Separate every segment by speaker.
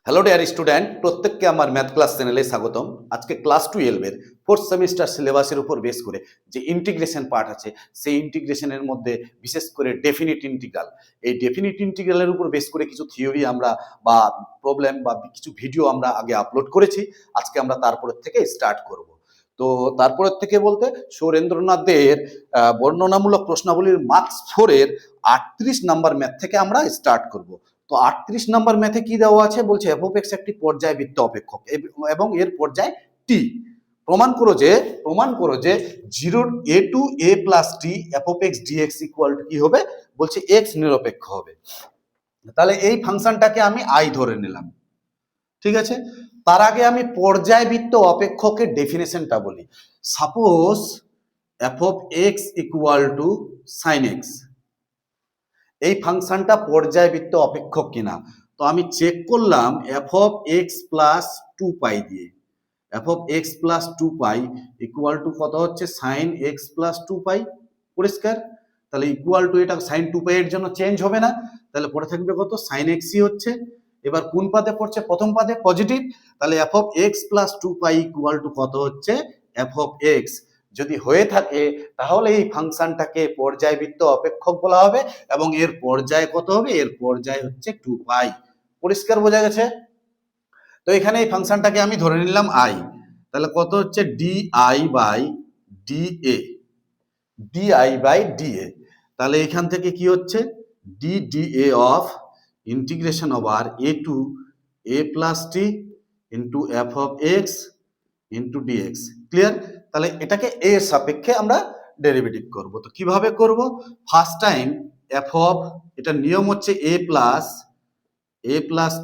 Speaker 1: Hello dear student, প্রত্যেককে আমার math class চ্যানেলে স্বাগতম। আজকে ক্লাস 12 এর ফোর্থ সেমিস্টার সিলেবাসের উপর বেস করে যে ইন্টিগ্রেশন পার্ট আছে, সেই ইন্টিগ্রেশনের মধ্যে বিশেষ করে ডেফিনিট ইন্টিগ্রাল, এই ডেফিনিট ইন্টিগ্রালের উপর বেস করে কিছু থিওরি আমরা বা প্রবলেম বা কিছু ভিডিও আমরা আগে আপলোড করেছি। আজকে আমরা তারপরের থেকে স্টার্ট করব। তো তারপরের থেকে বলতে সুরেন্দ্রনাথ দের বর্ণনামূলক প্রশ্নাবলীর মার্কস 4 এর 38 নাম্বার ম্যাথ থেকে আমরা স্টার্ট করব। তো 38 নাম্বার ম্যাথে কি দেওয়া আছে, বলছে এফ অফ এক্স একটি পর্যায়বৃত্ত অপেক্ষক এবং এর পর্যায় টি। প্রমাণ করো যে 0 a to a plus T F of x dx equal to কি হবে, বলছে এক্স নিরপেক্ষ হবে। তাহলে এই ফাংশনটাকে আমি আই ধরে নিলাম, ঠিক আছে। তার আগে আমি পর্যায়বৃত্ত অপেক্ষকের ডেফিনেশনটা বলি। Suppose f of x equal to sine x, এই ফাংশনটা পর্যায়বৃত্ত অপেক্ষক কিনা। তো আমি চেক করলাম f of x plus 2 pi দিয়ে, f of x plus 2 pi equal to কত হচ্ছে, সাইন এক্স প্লাস 2 পাই। পরিষ্কার? তাহলে ইকুয়াল টু এটা সাইন 2 পাই এর জন্য চেঞ্জ হবে না, তাহলে পরে থাকবে কত, সাইন এক্সই হচ্ছে। এবার কোন পাদে পড়ছে, প্রথম পাদে পজিটিভ, তাহলে F of x plus 2 pi equal to কত হচ্ছে, এফ অফ এক্স। যদি হয়ে থাকে তাহলে এই ফাংশনটাকে পর্যায়বৃত্ত অপেক্ষক বলা হবে এবং এর পর্যায় কত হবে, এর পর্যায় হচ্ছে 2 পাই। পরিষ্কার বোঝা গেছে? তো এখানে এই ফাংশনটাকে আমি ধরে নিলাম আই, তাহলে কত হচ্ছে, d i by d a, d i by d a. তাহলে এখান থেকে কি হচ্ছে, d d a of integration over a to a plus T into f of x into d x. Clear? তাহলে এটাকে এ এর সাপেক্ষে আমরা ডেরিভেটিভ করব। তো কিভাবে করব, ফার্স্ট টাইম এফ অফ, এটা নিয়ম হচ্ছে A plus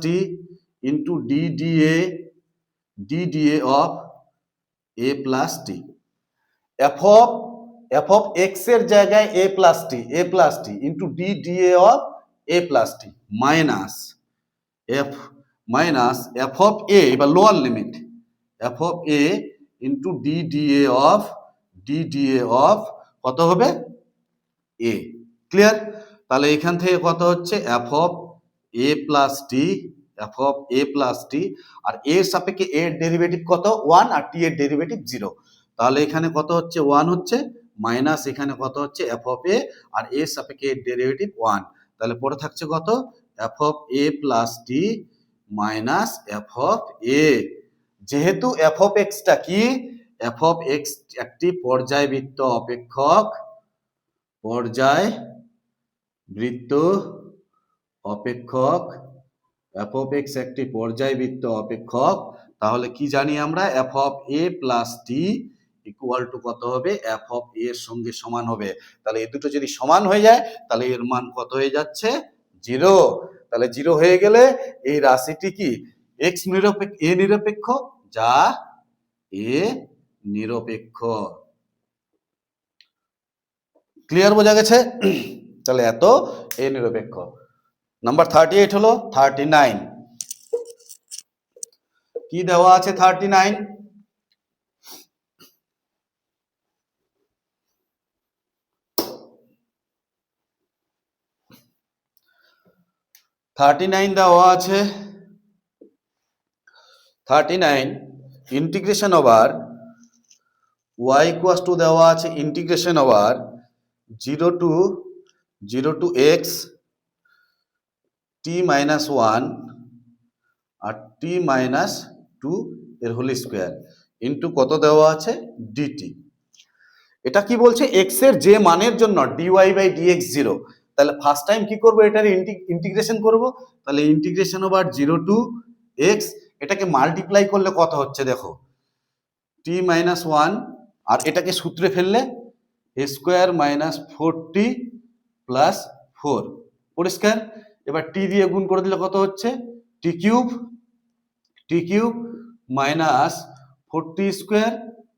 Speaker 1: T into DDA of A plus T. F of X এর জায়গায় A plus T into DDA of A plus T F of A, এবার lower limit, F of A into DDA of কত হবে, A. Clear? তাহলে এখান থেকে কত হচ্ছে, F of A plus T, আর এর সাপেক্ষে এর ডেরিভেটিভ কত, 1, আর টি এর ডেরিভেটিভ 0। তাহলে এখানে কত হচ্ছে, 1 হচ্ছে, মাইনাস এখানে কত হচ্ছে, এফ অফ এ, আর এর সাপেক্ষে এর ডেরিভেটিভ 1। তাহলে পরে থাকছে কত, F of A plus T minus F of A. যেহেতু এফ অফ এক্সটা কি, এফ অফ এক্স একটি পর্যায়বৃত্ত অপেক্ষক, এফ অফ এক্স একটি পর্যায়বৃত্ত অপেক্ষক, তাহলে কি জানি আমরা, F of A plus T equal to কত হবে, এফ অফ এ এর সঙ্গে সমান হবে। তাহলে এই দুটো যদি সমান হয়ে যায় তাহলে এর মান কত হয়ে যাচ্ছে, 0। তাহলে 0 হয়ে গেলে এই রাশিটি কি, এক্স নিরপেক্ষ, এ নিরপেক্ষ, যা এ নিরপেক্ষ। ক্লিয়ার বোঝা গেছে? তাহলে এত এ নিরপেক্ষ। নাম্বার 38 হলো 39। কি দেওয়া আছে 39, দেওয়া আছে 39 integration over y equals to দেওয়া আছে integration over 0 to x t minus 1 আর t মাইনাস 2 এর হোল স্কোয়ার ইন্টু কত দেওয়া আছে, ডিটি। এটা কি বলছে, এক্স এর যে মানের জন্য ডিওয়াই বাই ডিএক্স 0। তাহলে ফার্স্ট টাইম কি করবো, এটার ইন্টিগ্রেশন করব। তাহলে ইন্টিগ্রেশন ওভার 0 টু এক্স, এটাকে মাল্টিপ্লাই করলে কত হচ্ছে দেখো, টি মাইনাস 1, আর এটাকে সূত্রে ফেললে এ স্কোয়ার মাইনাস 4t প্লাস 4। পরিষ্কার? এবার টি দিয়ে গুণ করে দিলে কত হচ্ছে, T cube minus 4t square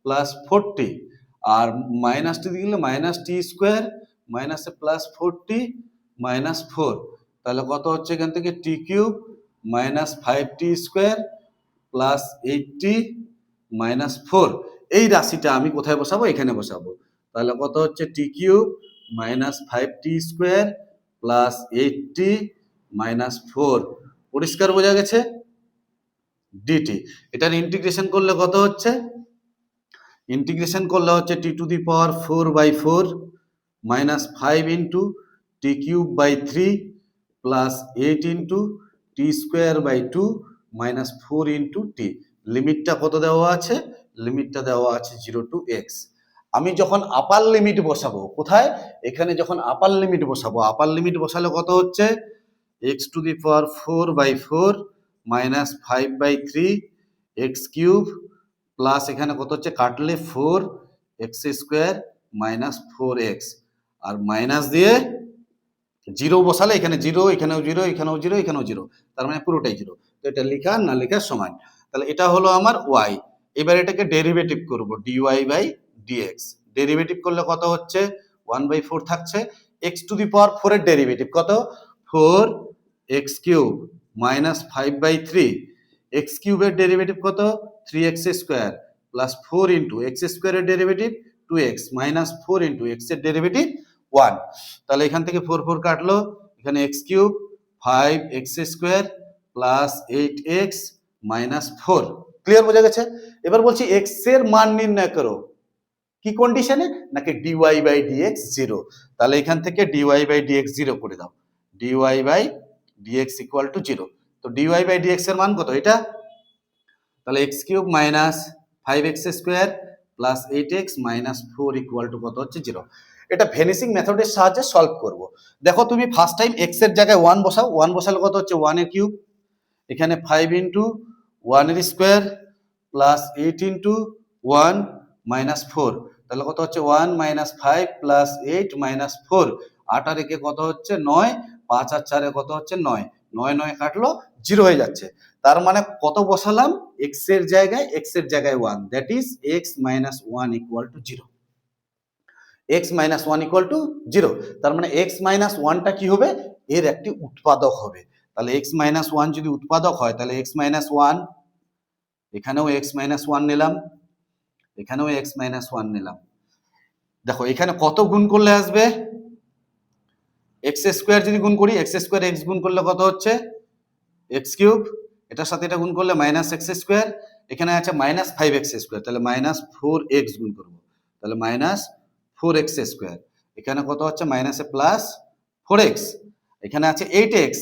Speaker 1: plus 4t, আর মাইনাস টি দিয়ে গেলে মাইনাস টি স্কোয়ার মাইনাসে প্লাস 4t মাইনাস 4। তাহলে কত হচ্ছে এখান থেকে, T cube minus 5t square plus 8t minus 4। এই রাশিটা আমি কোথায় বসাবো, এখানে বসাবো। তাহলে কত হচ্ছে, T cube minus 5t square plus 8t minus 4। পরিষ্কার বোঝা গেছে? ডিটি। এটার ইন্টিগ্রেশন করলে কত হচ্ছে? ইন্টিগ্রেশন করলে হচ্ছে T to the power 4/4 minus 5 into T cube by 3 plus 8 into T square by 2 minus 4 into T. লিমিটটা কত দেওয়া আছে? লিমিটটা দেওয়া আছে 0 টু এক্স। আমি যখন আপার লিমিট বসাবো, কোথায়? এখানে যখন আপার লিমিট বসাবো, আপার লিমিট বসালে কত হচ্ছে? X two the power 4/4 minus 5/3 x cube plus এখানে কত হচ্ছে? কাটলে 4 এক্স স্কোয়ার মাইনাস 4x আর মাইনাস দিয়ে জিরো বসালে এখানে জিরো, এখানেও জিরো, এখানেও জিরো, এখানেও জিরো, তার মানে পুরোটাই জিরো। তো এটা লেখা না লেখার সমান। তাহলে এটা হলো আমার ওয়াই। এবার এটাকে ডেরিভেটিভ করব, ডিওয়াই বাই ডিএক্স। ডেরিভেটিভ করলে কত হচ্ছে? 1/4 থাকছে। এক্স টু দি পাওয়ার 4 এর ডেরিভেটিভ কত? 4 এক্স কিউব মাইনাস 5/3 এক্স কিউবের ডেরিভেটিভ কত? 3x square plus 4 into X স্কোয়ারের derivative 2x minus 4 into X এর ডেরিভেটিভ 1। তাহলে এখান থেকে 4 4 কাটলো, এখানে X cube 5x square plus 8x minus 4। Clear, বোঝা গেছে? এবার বলছি এক্স এর মান নির্ণয় করো। কি কন্ডিশনে? নাকি ডিওয়াই বাই ডিএক্স 0। তাহলে এখান থেকে ডিওয়াই বাই ডিএক্স 0 করে দাও। D y by d x equal to 0। তো ডিওয়াই বাই ডিএক্স এর মান কত? এটা। তাহলে x cube minus 5x square plus 8x minus 4 equal to কত হচ্ছে? 0। এটা ভেনিসিং মেথডের সাহায্যে সলভ করব। দেখো তুমি ফার্স্ট টাইম x এর জায়গায় 1 বসাও। 1 বসালে কত হচ্ছে? 1 এর কিউব, এখানে 5 ইন্টু 1 এর স্কোয়ার প্লাস 8 ইন্টু 1 মাইনাস 4। তাহলে কত হচ্ছে? 1 মাইনাস 5 প্লাস 8 মাইনাস 4। 8 আর একে কত হচ্ছে? 9। 5 আর 4 কত হচ্ছে? 9। 9 9 কাটলো, 0 হয়ে যাচ্ছে। তার মানে কত বসালাম? x এর জায়গায় 1, that is x minus 1 equal to 0। x minus 1 equal to 0। তার মানে x মাইনাস 1টা কি হবে? এর একটি উৎপাদক হবে। তাহলে x মাইনাস 1 যদি উৎপাদক হয়, তাহলে x মাইনাস 1, এখানেও x মাইনাস 1 নিলাম, এখানেও x মাইনাস 1 নিলাম। দেখো এখানে কত গুণ করলে আসবে? x স্কোয়ার যদি গুণ করি, x স্কোয়ার x গুণ করলে কত হচ্ছে? x কিউব, এটার সাথে এটা গুণ করলে মাইনাস x স্কোয়ার, এখানে আছে মাইনাস 5x স্কোয়ার, তাহলে মাইনাস 4x গুণ করবো, তাহলে মাইনাস 4x স্কোয়ার। এখানে কত হচ্ছে? মাইনাসে প্লাস 4x, এখানে আছে 8x,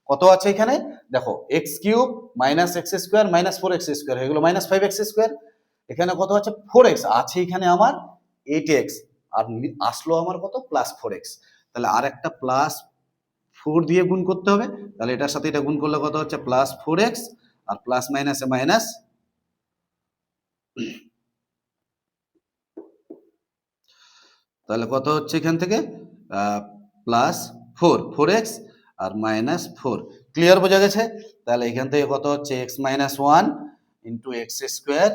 Speaker 1: কত আছে এখানে? দেখো x cube minus x square minus 4x square হয়ে গেল মাইনাস 5x স্কোয়ার। এখানে কত আছে? 4x আছে, এখানে আমার 8x, আর আসলো আমার কত? Plus 4x। তাহলে আর একটা প্লাস 4 দিয়ে গুণ করতে হবে। তাহলে এটার সাথে এটা গুণ করলে কত হচ্ছে? প্লাস 4x, আর প্লাস মাইনাসে মাইনাস, তাহলে কত হচ্ছে এখান থেকে? প্লাস 4x আর মাইনাস 4। ক্লিয়ার, বোঝা গেছে? তাহলে এখান থেকে কত হচ্ছে? x minus 1 into x square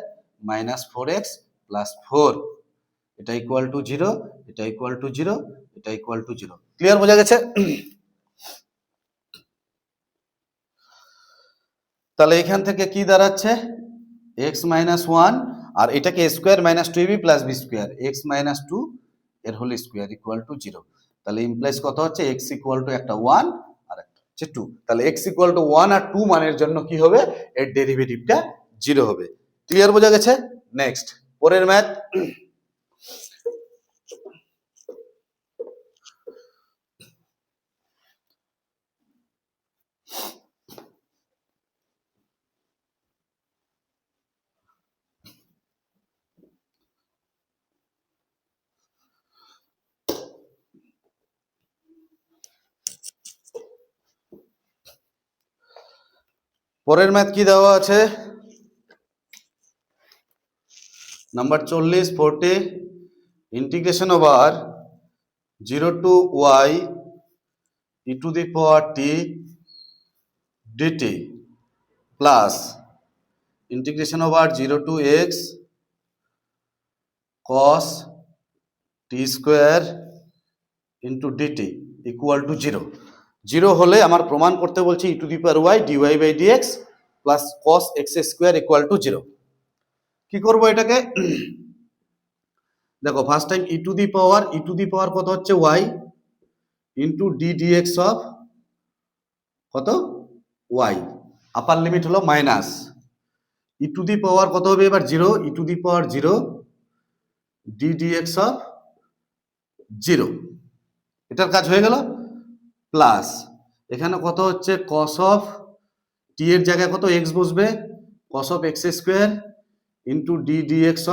Speaker 1: minus 4x plus 4, এটা ইকুয়াল টু 0, এটা ইকুয়াল টু 0, এটা ইকুয়াল টু 0। ক্লিয়ার, বোঝা গেছে? তাহলে এখান থেকে কি দাঁড়াচ্ছে? x মাইনাস 1 আর এটাকে square minus 2ab plus b square, x minus 2 এর হোল স্কোয়ার ইকুয়াল টু 0। তাহলে ইমপ্লাইজ কত হচ্ছে? x ইকুয়াল টু একটা 1 আর একটা হচ্ছে 2। তাহলে x ইকুয়াল টু 1 আর 2 মানের জন্য কি হবে? এর ডেরিভেটিভটা 0 হবে। ক্লিয়ার, বোঝা গেছে? নেক্সট পরের ম্যাথ। পরের ম্যাথ কি দেওয়া আছে? Number 40 40 integration over 0 to y e to the power t dt plus integration over 0 to x cos t square into dt equal to 0। 0 হলে আমার প্রমাণ করতে বলছে e to the power y dy by dx plus cos x square equal to 0। কি করব এটাকে? দেখো first time e to the power কত হচ্ছে? y into D DX of কত? y। আপার লিমিট হলো minus, E to the power কত হবে এবার 0, E to the power 0 D DX of 0, এটার কাজ হয়ে গেল। প্লাস এখানে কত হচ্ছে কস অফ টি এর জায়গায় কত এক্স বসবে, cos of X square into D DX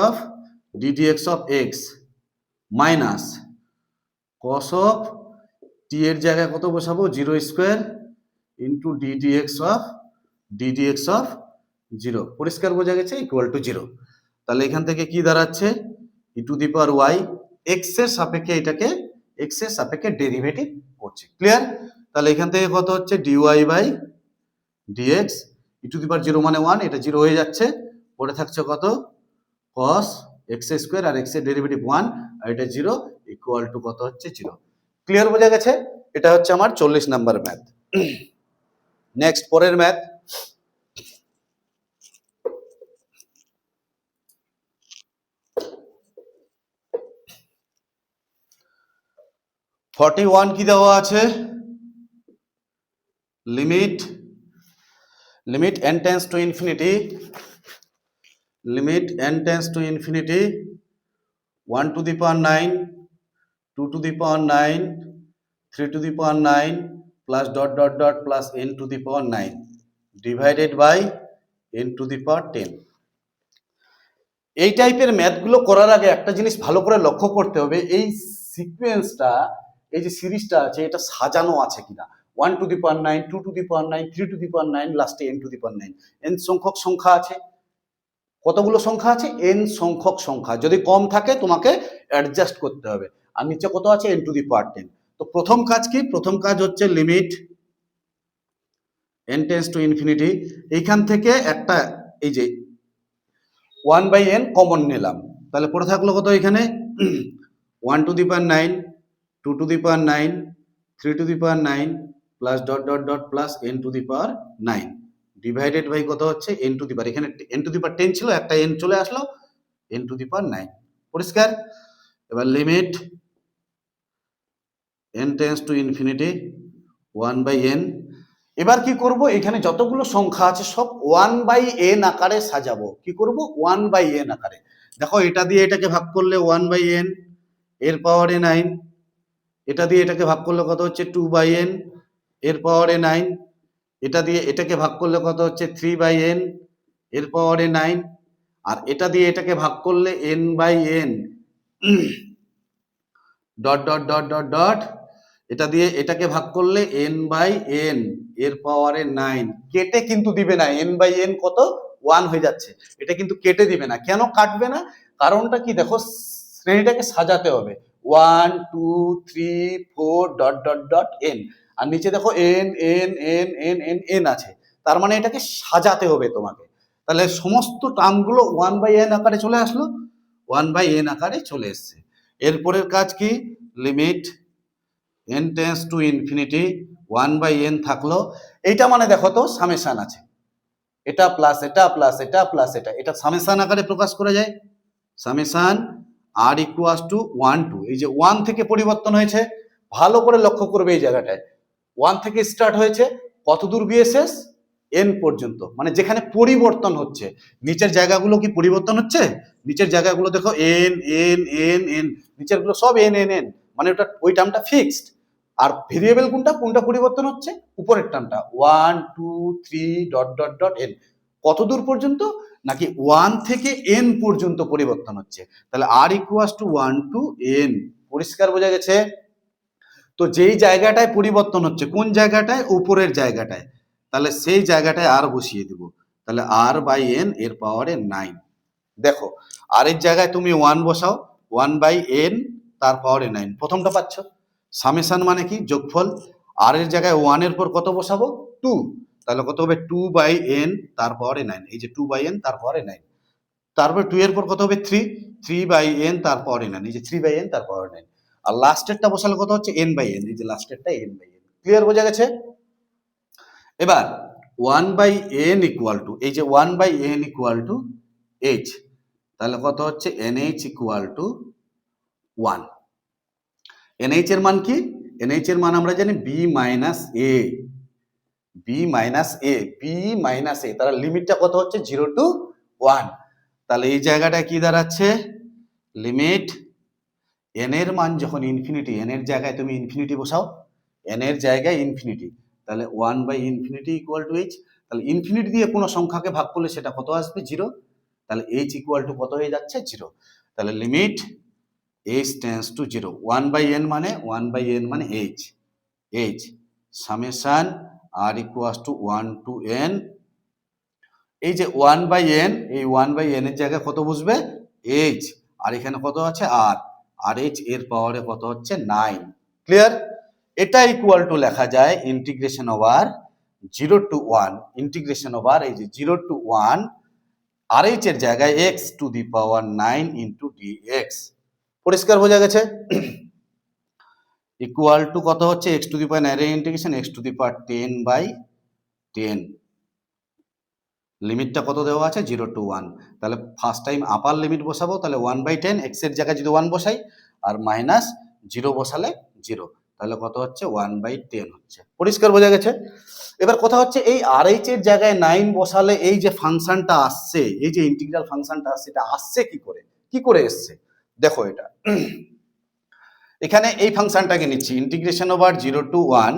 Speaker 1: of X minus cos of T এর জায়গায় কত বসাবো 0 square into D DX of 0, পরিষ্কার বোঝা গেছে, ইকুয়াল টু 0। তাহলে এখান থেকে কি দাঁড়াচ্ছে E to the power Y X এর সাপেক্ষে এটাকে এক্স এর সাপেক্ষে ডেরিভেটিভ করছে, ক্লিয়ার। তাহলে এখান থেকে কত হচ্ছে DY by DX, E to the power 0 মানে 1, এটা 0 হয়ে যাচ্ছে, পড়ে থাকছে কত cos এক্স স্কোয়ার আর এক্স এর ডেরিভেটিভ 1 আর এটা 0 ইকুয়াল টু কত হচ্ছে 0, ক্লিয়ার বোঝা গেছে। এটা হচ্ছে আমার 40 নাম্বার ম্যাথ। নেক্সট পরের ম্যাথ, কি দেওয়া আছে, limit n tends to infinity, limit n tends to infinity 1 to the power 9, 2 to the power 9, 3 to the power 9 plus dot dot dot plus n to the power 9 divided by n to the power 10। এই টাইপের ম্যাথগুলো করার আগে একটা জিনিস ভালো করে লক্ষ্য করতে হবে, এই সিকোয়েন্সটা, এই যে সিরিজটা আছে এটা সাজানো আছে কিনা। 1 to the power 9, 2 to the power 9, 3 to the power 9, লাস্টে n to the power 9, n সংখ্যক সংখ্যা আছে। কতগুলো সংখ্যা আছে, n সংখ্যক সংখ্যা, যদি কম থাকে তোমাকে অ্যাডজাস্ট করতে হবে। আর নিচে কত আছে n to the power 10। তো প্রথম কাজ কি, প্রথম কাজ হচ্ছে limit n tends to infinity, এইখান থেকে একটা এই যে 1/n কমন নিলাম, তাহলে পড়ে থাকলো কত এখানে 1 to the power 9, 2 to the power 9, 3 to the power 9 plus dot dot dot plus n to the power 9 divided by কত হচ্ছে n to the power, এখানে n to the power 10 ছিল, একটা n চলে আসলো n to the power 9, পরিষ্কার। এবার limit n tends to infinity 1/n, এবার কি করব, এখানে যতগুলো সংখ্যা আছে সব 1/n আকারে সাজাবো। কি করব 1/n আকারে, দেখো এটা দিয়ে এটাকে ভাগ করলে 1/n এর পাওয়ারে 9, এটা দিয়ে এটাকে ভাগ করলে কত হচ্ছে 2/n এর পাওয়ারে 9, এটা দিয়ে এটাকে ভাগ করলে কত হচ্ছে 3/n এর পাওয়ারে 9, আর এটা দিয়ে এটাকে ভাগ করলে n/n dot dot dot dot dot, এটা দিয়ে এটাকে ভাগ করলে n/n এর পাওয়ারে 9, কেটে কিন্তু দিবে না, n/n কত 1 হয়ে যাচ্ছে, এটা কিন্তু কেটে দিবে না। কেন কাটবে না, কারণটা কি, দেখো শ্রেণীটাকে সাজাতে হবে 1 2 3 4 ডট ডট ডট n, আর নিচে দেখো n n n n n n আছে, তার মানে এটাকে সাজাতে হবে তোমাকে। তাহলে সমস্ত টার্মগুলো 1/n আকারে চলে আসলো, 1/n আকারে চলে এসছে। এরপরের কাজ কি, limit n tends to infinity 1/n থাকলো, এইটা মানে দেখো তো সামেশন আছে, এটা প্লাস এটা প্লাস এটা প্লাস এটা, এটা সামেশন আকারে প্রকাশ করা যায়, summation r equals to 1 to, এই যে 1 থেকে পরিবর্তন হয়েছে, ভালো করে লক্ষ্য করবে এই জায়গাটায় 1 থেকে স্টার্ট হয়েছে, কত দূর গিয়ে শেষ n পর্যন্ত, মানে যেখানে পরিবর্তন হচ্ছে, নিচের জায়গাগুলো কি পরিবর্তন হচ্ছে, নিচের জায়গাগুলো দেখো n n n n, নিচের গুলো সব n n n, মানে ওটা ওই টার্মটা ফিক্সড, আর ভেরিয়েবল কোনটা পরিবর্তন হচ্ছে, উপরের টার্মটা 1 2 3 ডট ডট ডট n, কত দূর পর্যন্ত, নাকি 1 থেকে n পর্যন্ত পরিবর্তন হচ্ছে, তাহলে r equals to 1 to n, পরিষ্কার বোঝা গেছে। তো যেই জায়গাটায় পরিবর্তন হচ্ছে, কোন জায়গাটায়, উপরের জায়গাটায়, তাহলে সেই জায়গাটায় আর বসিয়ে দিব, তাহলে r/n এর পাওয়ারে 9। দেখো আর এর জায়গায় তুমি 1 বসাও, 1/n তার পাওয়ারে 9, প্রথমটা পাচ্ছ। সামেশন মানে কি, যোগফল, আর এর জায়গায় 1 এর পর কত বসাবো 2, তাহলে কত হবে 2/n তার পাওয়ারে 9, এই যে 2/n তার পাওয়ারে 9, তারপর 2 এর পর কত হবে 3/n তার পাওয়ারে 9, এই যে 3/n তার পাওয়ারে 9, আর লাস্টেরটা বসালে কত হচ্ছে n/n, এই যে লাস্টেরটা n/n, ক্লিয়ার বোঝা গেছে। এবার 1/n ইকুয়াল টু, এই যে 1/n ইকুয়াল টু h, তাহলে কত হচ্ছে nh ইকুয়াল টু 1। nh এর মান কি, nh এর মান আমরা জানি b minus a, b minus a, তার লিমিটটা কত হচ্ছে 0 টু 1। তাহলে এই জায়গাটা কি দাঁড়াচ্ছে, লিমিট n এর মান যখন ইনফিনিটি, n এর জায়গায় তুমি ইনফিনিটি বসাও, n এর জায়গায় ইনফিনিটি, তাহলে 1/∞ ইকুয়াল টু h। তাহলে ইনফিনিটি দিয়ে কোনো সংখ্যাকে ভাগ করলে সেটা কত আসবে, 0। তাহলে h ইকুয়াল টু কত হয়ে যাচ্ছে, 0। তাহলে limit h tends to 0, 1/n মানে h summation r equals to 1 to n। এই যে 1/n, এই 1/n এর জায়গায় কত বসবে, h, আর এখানে কত আছে r, আর h এর পাওয়ারে কত হচ্ছে 9। ক্লিয়ার? এটা ইকুয়াল টু লেখা যায় integration over 0 to 1, integration over এই যে 0 to 1 আর h এর জায়গায় x to the power 9 into dx। পরিষ্কার বোঝা গেছে? ইকুয়াল টু কত হচ্ছে, x টু দি পাওয়ার 9 এর ইন্টিগ্রেশন x টু দি পাওয়ার 10/10। লিমিটটা কত দেওয়া আছে, 0 to 1। তাহলে ফার্স্ট টাইম আপার লিমিট বসাবো, তাহলে 1/10, x এর জায়গায় যদি 1 বসাই আর মাইনাস 0 বসালে 0, তাহলে কত হচ্ছে 1/10 হচ্ছে। পরিষ্কার বোঝা গেছে? এবার কথা হচ্ছে এই RH এর জায়গায় 9 বসালে এই যে ফাংশনটা আসছে, এই যে ইন্টিগ্রাল ফাংশনটা আসছে, এটা আসছে কি করে এসছে, দেখো এটা এখানে এই ফাংশনটাকে নিচ্ছি integration over 0 to 1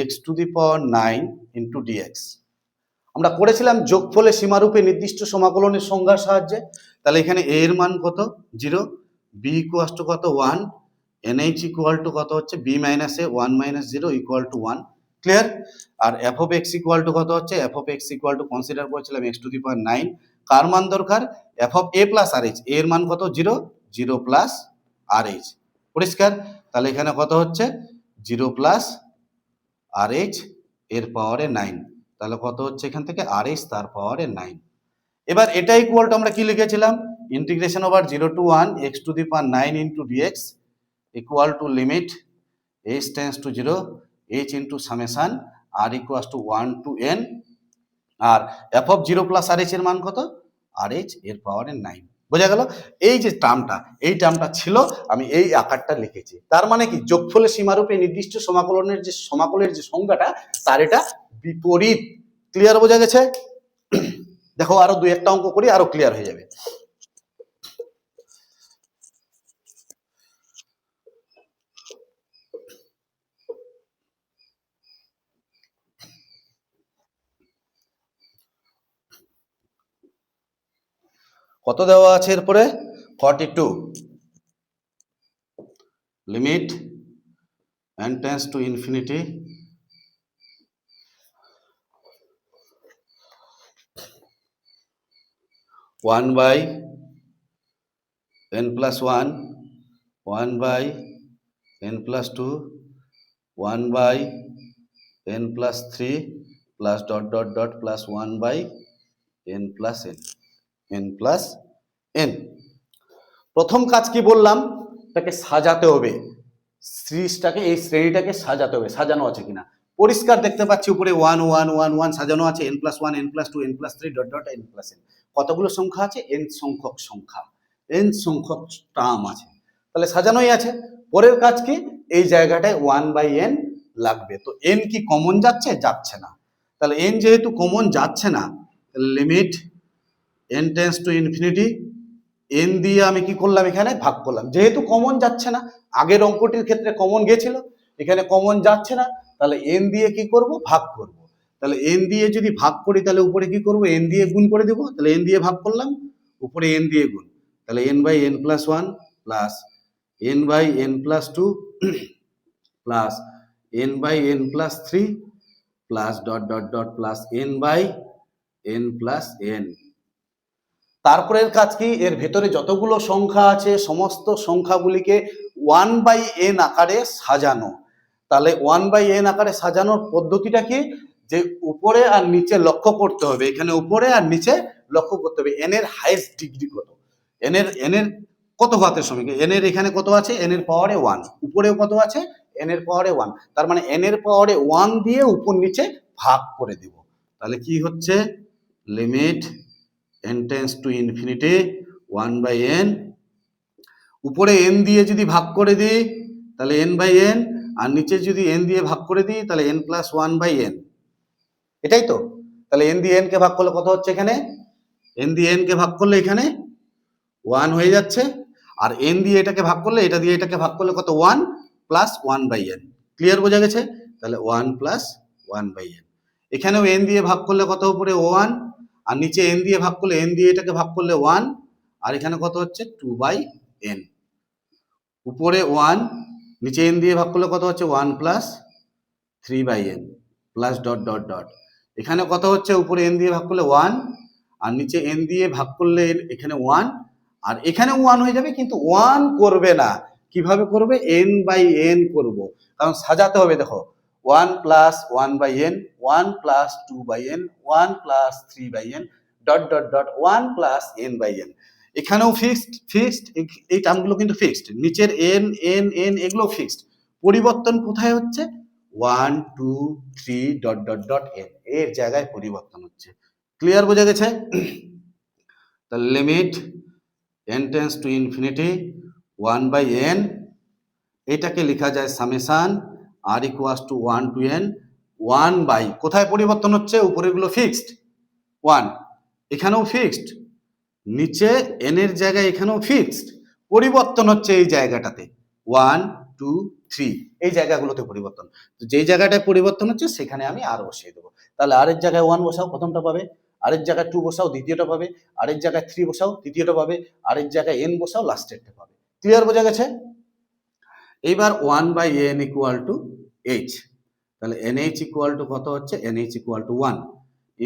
Speaker 1: x to the power 9 into dx। আমরা করেছিলাম যোগফলে সীমারূপে নির্দিষ্ট সমাকলনের সংজ্ঞার সাহায্যে। তাহলে এখানে a এর মান কত, 0, b ইকুয়াল টু কত 1, nh ইকুয়াল টু কত হচ্ছে b minus a 1 minus 0 equal to 1। Clear? আর f of x equal to কত হচ্ছে, f of x equal to consider করেছিলাম x টু দি পাওয়ার 9, কার মান দরকার, f of a plus rh, a এর মান কত 0, 0 প্লাস rh। পরিষ্কার? তাহলে এখানে কত হচ্ছে 0 প্লাস rh এর পাওয়ারে 9, তাহলে কত হচ্ছে এখান থেকে rh তার পাওয়ারে 9। এবার এটা ইকুয়াল টু আমরা কি লিখেছিলাম, integration over 0 to 1 x to the power 9 into dx equal to limit h tends to 0 h into summation r equal to 1 to n, আর f অফ 0 প্লাস rh এর মান কত, rh এর পাওয়ারে 9। বোঝা গেল? এই যে টার্মটা ছিল, আমি এই আকারটা লিখেছি। তার মানে কি, যোগফলের সীমারূপে নির্দিষ্ট সমাকলের যে সংজ্ঞাটা, তার এটা বিপরীত। ক্লিয়ার বোঝা গেছে? দেখো আরো 2-1টা অঙ্ক করি, আরো ক্লিয়ার হয়ে যাবে। কত দেওয়া আছে এরপরে, 42, limit n tends to infinity 1/n plus 1, 1/n plus 2, 1/n plus 3 plus dot dot dot plus 1/n plus n plus n। প্রথম কাজ কি বললাম, তাকে সাজাতে হবে, সিরিজটাকে, এই শ্রেণীটাকে সাজাতে হবে, সাজানো আছে কিনা। পরিষ্কার দেখতে পাচ্ছি উপরে 1 1 1 1 সাজানো আছে, n plus 1 n plus 2 n plus 3 dot dot n plus n। কতগুলো সংখ্যা আছে, n সংখ্যক সংখ্যা, n সংখ্যক টার্ম আছে, তাহলে সাজানোই আছে। পরের কাজ কি, এই জায়গাটায় 1/n লাগবে। তো n কি কমন যাচ্ছে, যাচ্ছে না। তাহলে n যেহেতু কমন যাচ্ছে না, তাহলে limit n tends to infinity, n দিয়ে আমি কি করলাম, এখানে ভাগ করলাম। যেহেতু কমন যাচ্ছে না, আগের অঙ্কটির ক্ষেত্রে কমন গেছিল, এখানে কমন যাচ্ছে না, তাহলে n দিয়ে কি করব, ভাগ করব। তাহলে n দিয়ে যদি ভাগ করি, তাহলে উপরে কি করব, n দিয়ে গুণ করে দেব। তাহলে n দিয়ে ভাগ করলাম, উপরে n দিয়ে গুণ, তাহলে n/n plus 1 plus n/n plus 2 plus n/n plus 3 plus dot dot dot plus n/n plus n। তারপরের কাজ কি, এর ভেতরে যতগুলো সংখ্যা আছে সমস্ত সংখ্যাগুলিকে 1/n আকারে সাজানো। তাহলে 1/n আকারে সাজানোর পদ্ধতিটা কি, যে উপরে আর নিচে লক্ষ্য করতে হবে, এখানে উপরে আর নিচে লক্ষ্য করতে হবে n এর হাইয়েস্ট ডিগ্রি কত, n এর কত ঘাতের সমীকরণ, n এর এখানে কত আছে, n এর পাওয়ারে 1, উপরেও কত আছে, n এর পাওয়ারে 1, তার মানে n এর পাওয়ারে 1 দিয়ে উপর নিচে ভাগ করে দেব। তাহলে কি হচ্ছে, limit n tends to infinity 1/n, উপরে n দিয়ে যদি ভাগ করে দিই তাহলে n/n, আর নিচে যদি n দিয়ে ভাগ করে দিই তাহলে n plus 1/n। এটাই তো, তাহলে n দিয়ে n কে ভাগ করলে কত হচ্ছে এখানে এন দিয়ে এন কে ভাগ করলে এখানে 1 হয়ে যাচ্ছে, আর এন দিয়ে এটাকে ভাগ করলে এটা দিয়ে এটাকে ভাগ করলে কত 1 প্লাস 1/n। ক্লিয়ার বোঝা গেছে? তাহলে 1 প্লাস 1/n। এখানেও এন দিয়ে ভাগ করলে কত উপরে 1, আর নিচে এন দিয়ে ভাগ করলে এন দিয়ে এটাকে ভাগ করলে 1, আর এখানে কত হচ্ছে 2/n। উপরে 1, নিচে এন দিয়ে ভাগ করলে কত হচ্ছে 1 plus 3/n plus dot dot dot. এখানে কত হচ্ছে উপরে এন দিয়ে ভাগ করলে 1, আর নিচে এন দিয়ে ভাগ করলে এখানে 1, আর এখানে 1 হয়ে যাবে, কিন্তু 1 করবে না। কিভাবে করবে? n/n করব, কারণ সাজাতে হবে। দেখো 1 plus 1/n, 1 plus 2/n, 1 plus 3/n dot dot dot 1 plus n/n। এখানেও ফিক্সড এই টার্মগুলো কিন্তু ফিক্সড, নিচের n এগুলো ফিক্সড। পরিবর্তন কোথায় হচ্ছে? 1 2 3 ডট ডট ডট n এর জায়গায় পরিবর্তন হচ্ছে। ক্লিয়ার বোঝা গেছে? তাহলে limit n tends to infinity 1/n, এটাকে লেখা যায় summation r equals to 1 to n 1 by, কোথায় পরিবর্তন হচ্ছে? উপরেগুলো ফিক্সড 1, এখানেও ফিক্সড, নিচে n এর জায়গায় এখানেও ফিক্সড, পরিবর্তন হচ্ছে এই জায়গাটাতে 1 2 3 এই জায়গাগুলোতে পরিবর্তন। তো যেই জায়গাটায় পরিবর্তন হচ্ছে সেখানে আমি আর বসিয়ে দেবো। তাহলে আর এর জায়গায় 1 বসাও, প্রথমটা পাবে। আর এর জায়গায় 2 বসাও, দ্বিতীয়টা পাবে। আর এর জায়গায় 3 বসাও, তৃতীয়টা পাবে। আর এর জায়গায় n বসাও, লাস্টেরটা পাবে। ক্লিয়ার বোঝা গেছে? এইবার 1/n ইকুয়াল টু h। তাহলে nh ইকুয়াল টু কত হচ্ছে? nh equal to 1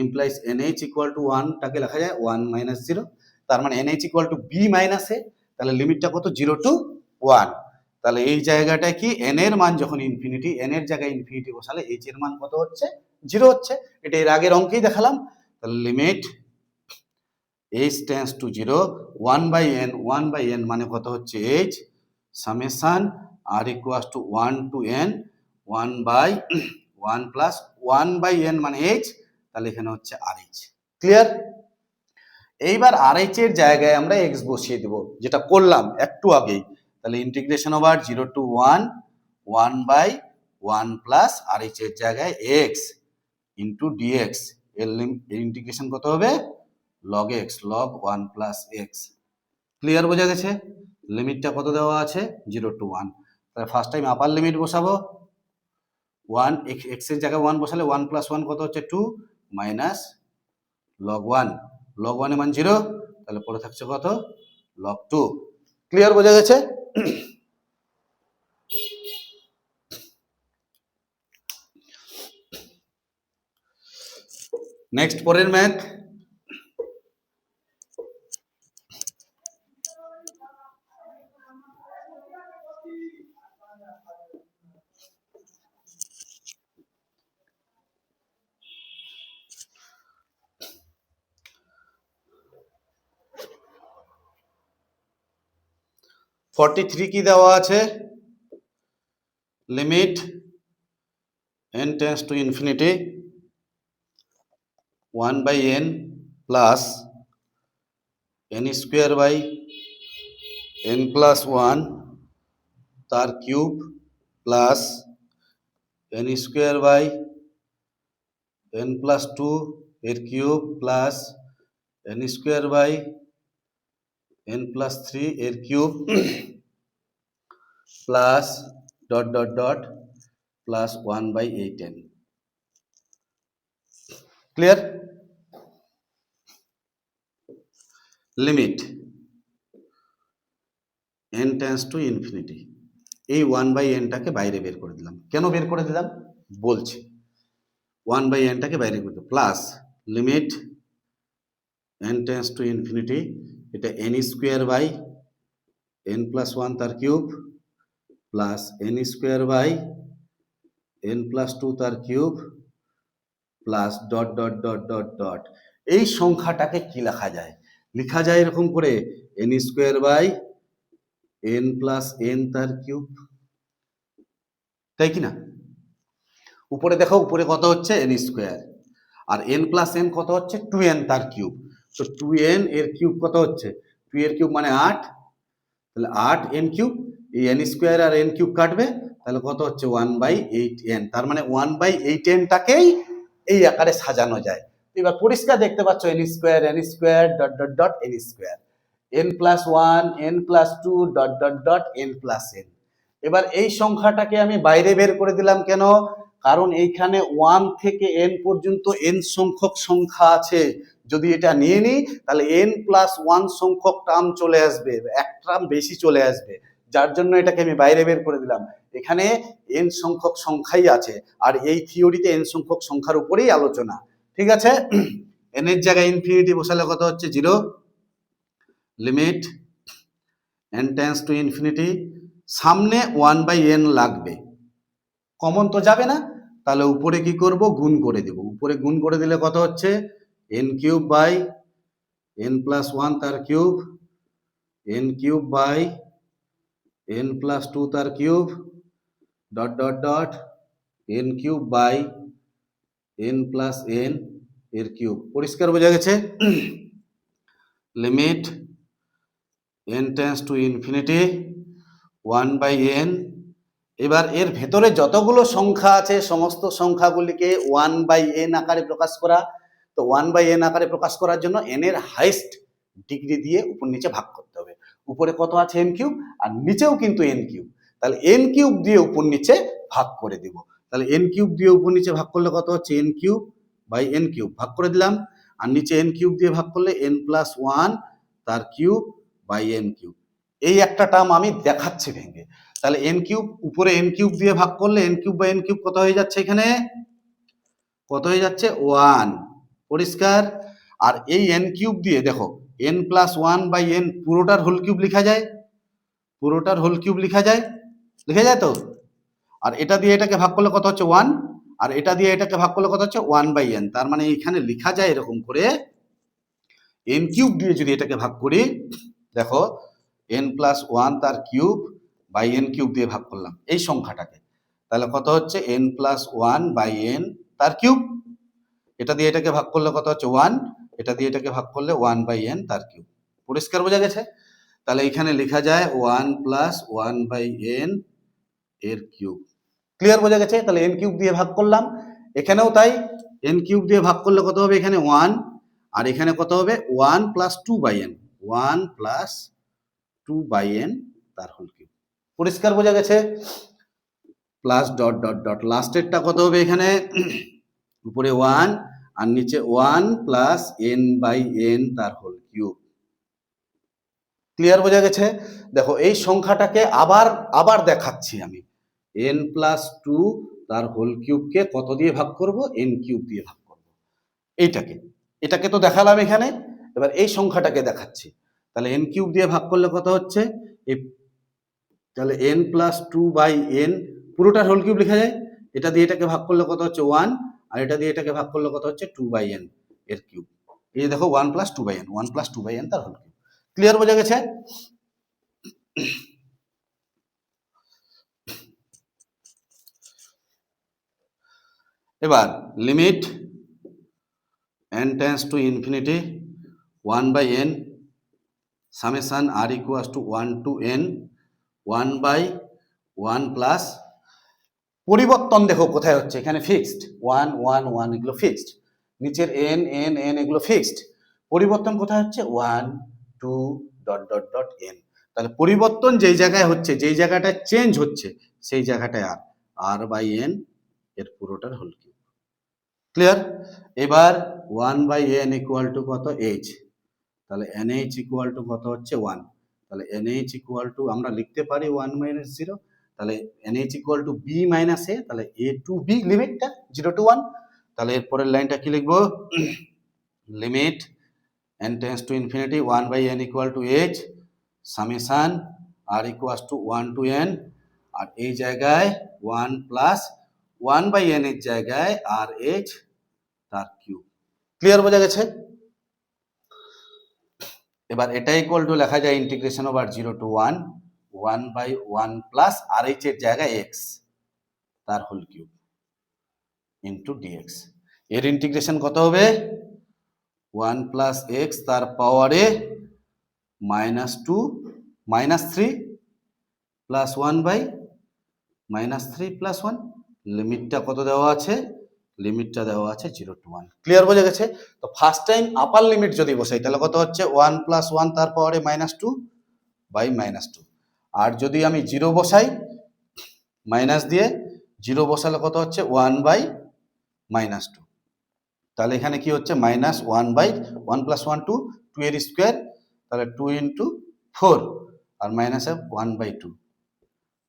Speaker 1: implies nh equal to 1 টাকে লেখা যায় 1 মাইনাস 0। তার মানে nh equal to b minus a। তাহলে লিমিটটা কত? 0 টু 1। তাহলে এই জায়গাটায় কি n এর মান যখন ইনফিনিটি, n এর জায়গায় ইনফিনিটি বসালে h এর মান কত হচ্ছে? 0 হচ্ছে। এটা এর আগের অঙ্কেই দেখালাম। তাহলে limit h tends to 0 1/n, 1/n মানে কত হচ্ছে? h summation r equals to 1 to n 1/1 plus 1/n মানে h, তাহলে এখানে হচ্ছে rh। ক্লিয়ার? এইবার rh এর জায়গায় আমরা x বসিয়ে দেব, যেটা করলাম একটু আগেই। তাহলে integration over 0 to 1 1/1 plus rh এর জায়গায় x ইন্টু dx, এর ইন্টিগ্রেশন কত হবে? log x, log 1 plus x। Clear বোঝা গেছে? লিমিটটা কত দেওয়া আছে? 0 টু 1। তাহলে ফার্স্ট টাইম আপার লিমিট বসাবো, 1 x এর জায়গায় 1 বসালে 1 প্লাস 1 কত হচ্ছে? 2 মাইনাস log 1, log 1 এর মান 0, তাহলে পড়ে থাকছে কত? log 2। ক্লিয়ার বোঝা গেছে? নেক্সট পরের ম্যাথ, কি দেওয়া আছে? Limit n tends to infinity 1/n plus n square by n plus 1 তার cube plus n square by n plus 2 এর cube plus n square by n plus 3 এর cube plus dot dot dot plus 1/8n। Clear? Limit n tends to infinity, এই 1/n টাকে বাইরে বের করে দিলাম। কেন বের করে দিলাম বলছি। 1/n টাকে বাইরে করে দিলাম, plus limit n tends to infinity, এটা n square by n plus 1 তার cube plus n square by n plus 2 তার cube plus dot dot dot dot dot. এই সংখ্যাটাকে কি লেখা যায়? লেখা যায় এরকম করে n square by n plus n তার কিউব, তাই কি না? উপরে দেখো, উপরে কত হচ্ছে? n স্কোয়ার, আর n প্লাস n কত হচ্ছে? 2n তার কিউব। তো 2n এর কিউব কত হচ্ছে? 2 এর কিউব মানে 8, তাহলে 8n কিউব, এই n স্কোয়ার আর n কিউব কাটবে, তাহলে কত হচ্ছে? 1/8n। তার মানে 1/8n টাকেই এই আকারে সাজানো যায়। এবার পরিষ্কার দেখতে পাচ্ছ N square dot dot dot N square, n+1 n+2 dot dot dot n+n। এবার এই সংখ্যাটাকে আমি বাইরে বের করে দিলাম কেন? কারণ এইখানে 1 থেকে n পর্যন্ত n সংখ্যক সংখ্যা আছে। যদি এটা নিয়ে নিই তাহলে n+1 সংখ্যক টার্ম চলে আসবে, এক টার্ম বেশি চলে আসবে, যার জন্য এটাকে আমি বাইরে বের করে দিলাম। এখানে n সংখ্যক সংখ্যাই আছে, আর এই থিওরিতে n সংখ্যক সংখ্যার উপরেই আলোচনা। ঠিক আছে, n এর জায়গায় ইনফিনিটি বসালে কত হচ্ছে 0, limit n tends to infinity, সামনে 1/n লাগবে, কমন তো যাবে না, তাহলে উপরে কি করব, গুণ করে দেব। উপরে গুণ করে দিলে কত হচ্ছে n³ তার কিউব, n³ তার cube dot dot dot n³ এর কিউব। পরিষ্কার বোঝা গেছে? Limit n tends to infinity 1/n। এবার এর ভেতরে যতগুলো সংখ্যা আছে সমস্ত সংখ্যাগুলিকে 1/n আকারে প্রকাশ করা। তো 1/n আকারে প্রকাশ করার জন্য n এর হাইস্ট ডিগ্রি দিয়ে উপর নিচে ভাগ করতে হবে। উপরে কত আছে n³ আর নিচেও কিন্তু n³, তাহলে n³ দিয়ে উপর নিচে ভাগ করে দিব। তাহলে n³ দিয়ে উপর নিচে ভাগ করলে কত হচ্ছে n³/n³ ভাগ করে দিলাম, আর নিচে n³ দিয়ে ভাগ করলে n+1 তার কিউব বাই n³। এই একটা টার্ম আমি দেখাচ্ছি ভেঙে। তাহলে n³ উপরে n³ দিয়ে ভাগ করলে n³/n³ কত হয়ে যাচ্ছে, এখানে কত হয়ে যাচ্ছে 1। পরিষ্কার? আর এই n³ দিয়ে দেখো n+1/n পুরোটার হোল কিউব লেখা যায়, পুরোটার হোল কিউব লেখা যায়, লেখা যায় তো। আর এটা দিয়ে এটাকে ভাগ করলে কত হচ্ছে 1, আর এটা দিয়ে এটাকে ভাগ করলে কত হচ্ছে 1/n। তার মানে এখানে লেখা যায় এরকম করে, n³ দিয়ে যদি এটাকে ভাগ করি, দেখো n+1 তার কিউব বাই n³ দিয়ে ভাগ করলাম এই সংখ্যাটাকে, তাহলে কত হচ্ছে n+1/n তার কিউব। এটা দিয়ে এটাকে ভাগ করলে কত হচ্ছে 1, এটা দিয়ে এটাকে ভাগ করলে 1/n তার কিউব। পরিষ্কার বোঝা গেছে? তাহলে এখানে লেখা যায় 1+1/n এর কিউব। ক্লিয়ার বোঝা গেছে? তাহলে n³ দিয়ে ভাগ করলাম, এখানেও তাই, n³ দিয়ে ভাগ করলে কত হবে, এখানে 1, আর এখানে কত হবে 1+2/n, 1+2/n তার হোল কিউব। পরিষ্কার বোঝা গেছে? প্লাস ডট ডট ডট লাস্টেরটা কত হবে, এখানে উপরে 1 আর নিচে 1+n/n তার হোল কিউব। ক্লিয়ার বোঝা গেছে? দেখো এই সংখ্যাটাকে আবার দেখাচ্ছি আমি, n+2 তার হোল কিউবকে কত দিয়ে ভাগ করব, n³ দিয়ে ভাগ করব। এটাকে তো দেখালাম এখানে, এবার এই সংখ্যাটাকে দেখাচ্ছি। তাহলে n³ দিয়ে ভাগ করলে কত হচ্ছে, তাহলে n+2/n পুরোটার হোল কিউব লেখা যায়, এটা দিয়ে এটাকে ভাগ করলে কত হচ্ছে 1, আর এটা দিয়ে এটাকে ভাগ করলে কত হচ্ছে 2/n এর কিউব। এই দেখো 1+2/n তার হোল কিউব। ক্লিয়ার বোঝা গেছে? এবার limit n tends to infinity 1/n summation r = 1 to n 1/1 plus, পরিবর্তন দেখো কোথায় হচ্ছে, এখানে ফিক্সড 1 1 1 এগুলো ফিক্সড, নিচের n n n এগুলো ফিক্সড, পরিবর্তন কোথায় হচ্ছে 1 2 ডট ডট ডট n। তাহলে পরিবর্তন যেই জায়গায় হচ্ছে, যেই জায়গাটা চেঞ্জ হচ্ছে সেই জায়গাটায় r/n এর পুরোটার হোল কিউব। ক্লিয়ার? এবার 1/n = কত, h, তাহলে nh = কত হচ্ছে 1, তাহলে nh = আমরা লিখতে পারি 1 - 0, তাহলে nh = b - a, তাহলে a to b লিমিটটা 0 to 1। তাহলে এর পরের লাইনটা কি লিখবো, limit n tends to infinity 1/n = h summation r = 1 to n, আর এই জায়গায় 1 প্লাস 1/n এর জায়গায় rh তার কিউব। ক্লিয়ার বোঝা গেছে? এবার এটা ইকুয়াল টু লেখা যায় integration over 0 to 1 1/1 plus rh এর জায়গায় x তার হোল কিউব ইন্টু dx। এর ইন্টিগ্রেশন কত হবে, 1 প্লাস x তার পাওয়ারে -2 -3 প্লাস 1/-3 প্লাস 1, লিমিটটা কত দেওয়া আছে, লিমিটটা দেওয়া আছে 0 to 1। ক্লিয়ার বোঝা গেছে? তো ফার্স্ট টাইম আপার লিমিট যদি বসাই তাহলে কত হচ্ছে 1 + 1 তারপরে -2 বাই -2। আর যদি আমি 0 বসাই মাইনাস দিয়ে 0 বসালে কত হচ্ছে 1 বাই -2। তাহলে এখানে কি হচ্ছে -1 বাই 1 + 1 2, 2 এর স্কোয়ার, তাহলে 2 × 4 আর মাইনাসে 1 বাই 2।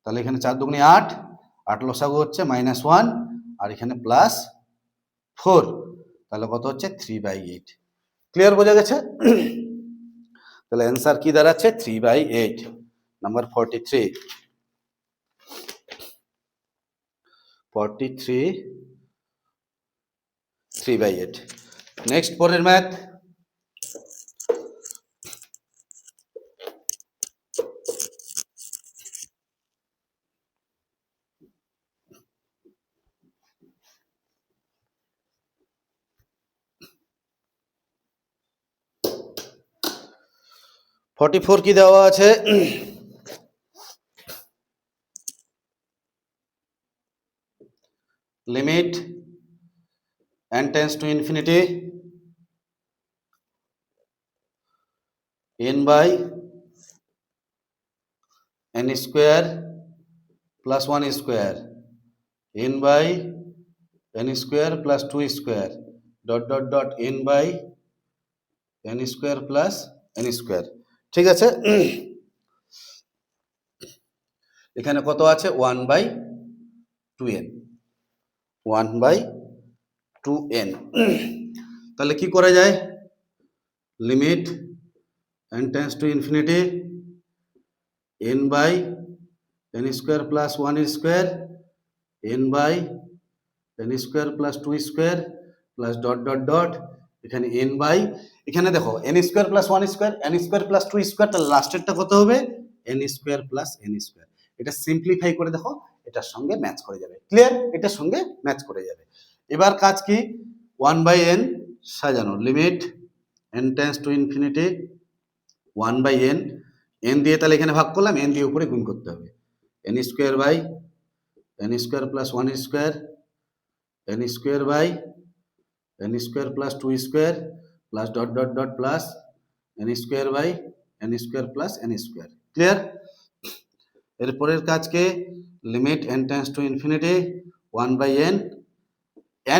Speaker 1: তাহলে এখানে 4 দুগুণে 8, 8 লসাগু হচ্ছে -1 আর এখানে +4, তাহলে কত হচ্ছে 3/8। ক্লিয়ার বোঝা গেছে? তাহলে অ্যান্সার কি দাঁড়াচ্ছে 3/8, নাম্বার 43। 3/8। নেক্সট পরের ম্যাথ। (44) কি দেওয়া আছে? Limit n tends to infinity n by n square plus 1 square n by n square plus 2 square n by n square plus n square। ঠিক আছে? এখানে কত আছে 1/2n, 1/2n। তাহলে কি করা যায়? Limit n tends to infinity n by n square plus 1 square n by n square plus 2 square plus এখানে n by, এখানে দেখো n square plus 1 square, n square plus 2 square, তাহলে লাস্টেরটা কত হবে n square plus n square. এটা simplify করে দেখো, এটার সঙ্গে ম্যাচ করে যাবে। ক্লিয়ার? এটার সঙ্গে ম্যাচ করে যাবে। এবার কাজ কি 1/n সাজানো। Limit n tends to infinity 1/n, n দিয়ে তাহলে এখানে ভাগ করলাম, n দিয়ে উপরে গুণ করতে হবে। n square by n square plus 1 square n square by n square plus 2 square plus plus n square by n square plus n square. Clear? এরপরের কাজকে limit n tends to infinity 1/n,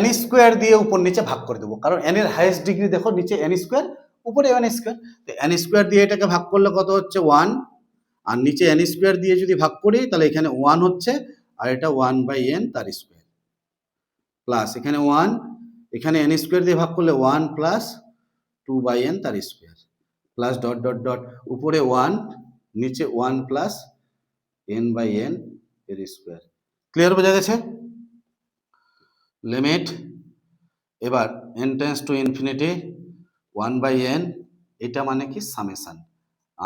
Speaker 1: n square দিয়ে উপর নিচে ভাগ করে দেবো, কারণ n এর হাইয়েস্ট ডিগ্রি দেখো নিচে n স্কোয়ার উপরে n স্কোয়ার। তো n স্কোয়ার দিয়ে এটাকে ভাগ করলে কত হচ্ছে 1, আর নিচে n স্কোয়ার দিয়ে যদি ভাগ করি তাহলে এখানে 1 হচ্ছে, আর এটা 1/n তার স্কোয়ার প্লাস এখানে 1, এখানে n স্কোয়ার দিয়ে ভাগ করলে 1 প্লাস 2/n তার স্কোয়ার প্লাস উপরে 1 নিচে 1 প্লাস n/n এর স্কোয়ার। ক্লিয়ার বোঝা গেছে? লিমিট এবার n tends to infinity 1/n, এটা মানে কি summation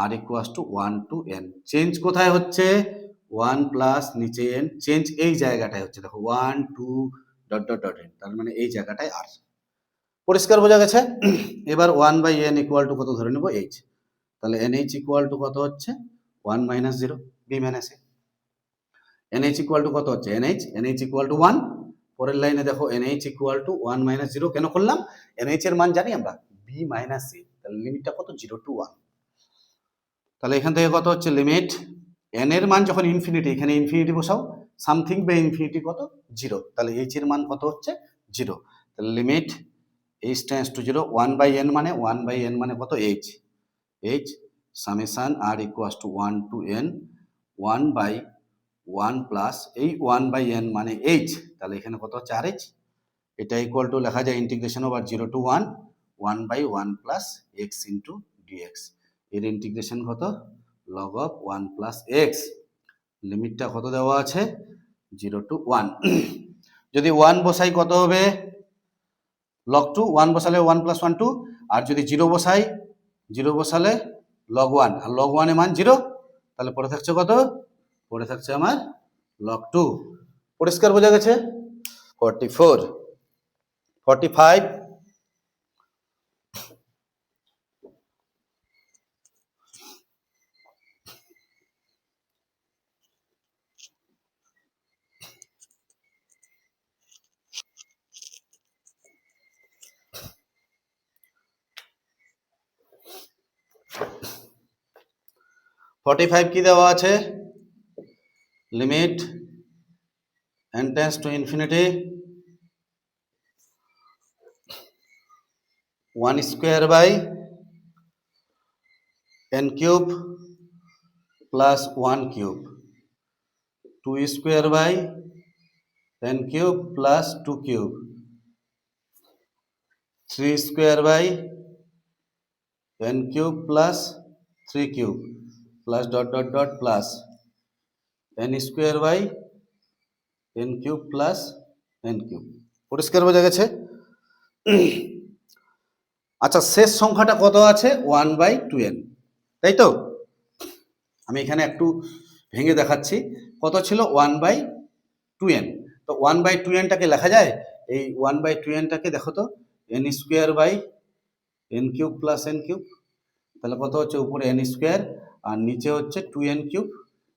Speaker 1: r equals to 1 to n। Change কোথায় হচ্ছে 1 প্লাস নিচে n, চেঞ্জ এই জায়গাটায় হচ্ছে, দেখো 1 2 n, তার মানে এই জায়গাটায় r। পরিষ্কার বোঝা গেছে? এবার 1/n ইকুয়াল টু কত ধরে নেব h, তাহলে nh ইকুয়াল টু কত হচ্ছে 1 - 0 b - a। nh equal to কত হচ্ছে nh ইকুয়াল টু 1। পরের লাইনে দেখো nh ইকুয়াল টু 1 - 0 কেন করলাম? nh এর মান জানি আমরা b - a, তাহলে লিমিটটা কত 0 to 1। তাহলে এখান থেকে কত হচ্ছে লিমিট n এর মান যখন ইনফিনিটি, এখানে ইনফিনিটি বসাও, সামথিং বাই ইনফিনিটি কত 0, তাহলে h এর মান কত হচ্ছে 0। তাহলে limit h tends to 0 1/n মানে 1/n মানে কত h summation r equals to 1 to n 1/1 plus এই 1/n মানে h, তাহলে এখানে কত হচ্ছে rh। এটা ইকুয়াল টু লেখা যায় integration over 0 to 1 1/1 plus x into dx। এর ইন্টিগ্রেশন কত log of 1 প্লাস x। লিমিটটা কত দেওয়া আছে 0 to 1। যদি 1 বসাই কত হবে log 2, 1 বসালে 1 + 1 2, আর যদি 0 বসাই 0 বসালে log 1, আর log 1 এর মান 0, তাহলে পড়ে থাকছে কত? পড়ে থাকছে আমার log 2। পরিষ্কার বোঝা গেছে? 44 45। 45 কি দেওয়া আছে, limit n tends to infinity 1 square by n cube plus 1 cube 2 square by n cube plus 2 cube 3 square by n cube plus 3 cube plus dot dot dot plus n square by n cube plus n cube. পরিষ্কার বোঝা গেছে? আচ্ছা, শেষ সংখ্যাটা কত আছে, 1/2n, তাই তো? আমি এখানে একটু ভেঙে দেখাচ্ছি। কত ছিল, 1/2n। তো 1/2nটাকে লেখা যায়, এই 1/2nটাকে দেখো তো, n square by n cube plus n cube, তাহলে কত হচ্ছে, উপরে n স্কোয়ার আর নিচে হচ্ছে 2n কিউব,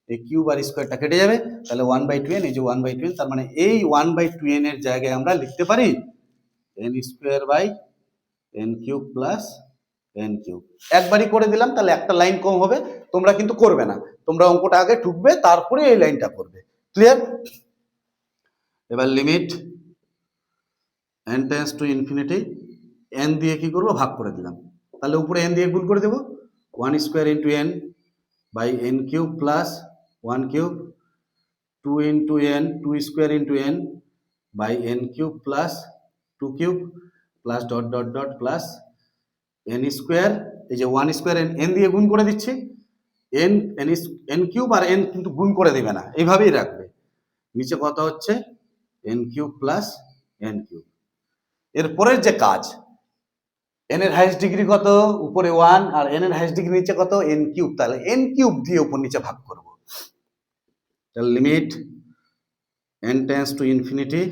Speaker 1: এই কিউব আর স্কোয়ারটা কেটে যাবে, তাহলে 1/2n, এই যে 1/2n, তার মানে এই 1/2n এর জায়গায় আমরা লিখতে পারি n square by n cube plus n cube. একবারই করে দিলাম, তাহলে একটা লাইন কম হবে, তোমরা কিন্তু করবে না, তোমরা অঙ্কটা আগে ঠুকবে তারপরে এই লাইনটা করবে। ক্লিয়ার? এবার limit n tends to infinity, n দিয়ে কি করবো, ভাগ করে দিলাম, তাহলে উপরে n দিয়ে গুণ করে দেবো, 1 square into n by n cube plus 1 cube 2 into n, 2 square into n by n cube plus 2 cube plus dot dot dot plus n square, এই যে 1 স্কোয়ার n দিয়ে গুণ করে দিচ্ছি, n কিউব আর n কিন্তু গুণ করে দিবে না, এইভাবেই রাখবে। নিচে কত হচ্ছে, n cube plus n cube. এরপরের যে কাজ, n এর হাইয়েস্ট ডিগ্রি কত, উপরে 1, আর n এর হাইয়েস্ট ডিগ্রি নিচে কত, n কিউব, তাহলে n কিউব দিয়ে উপর নিচে ভাগ করব। তাহলে limit n tends to infinity